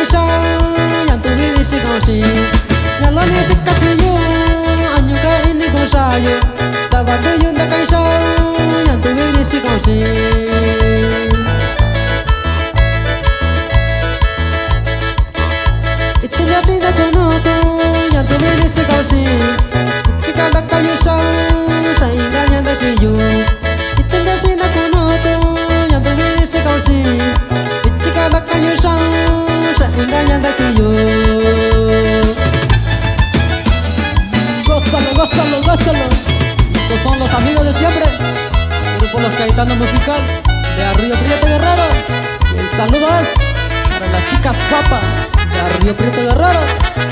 show yang tu ni si kau si yang lo ni si kasih yo anyu ka ini kau sayo sabar tu yang tak kau show yang tu ni si kau si itu biasa dah kono yang tu ni si kau si jika tak kau show sehingga yang tak kau itu biasa dah kono yang tu ni si kau si jika tak kau show sehingga yang tak kau gózalo, gózalo. Estos son los amigos de siempre, grupo Los Caetanos Musical de Río Prieto Guerrero. Y el saludo es para las chicas guapas de Río Prieto Guerrero.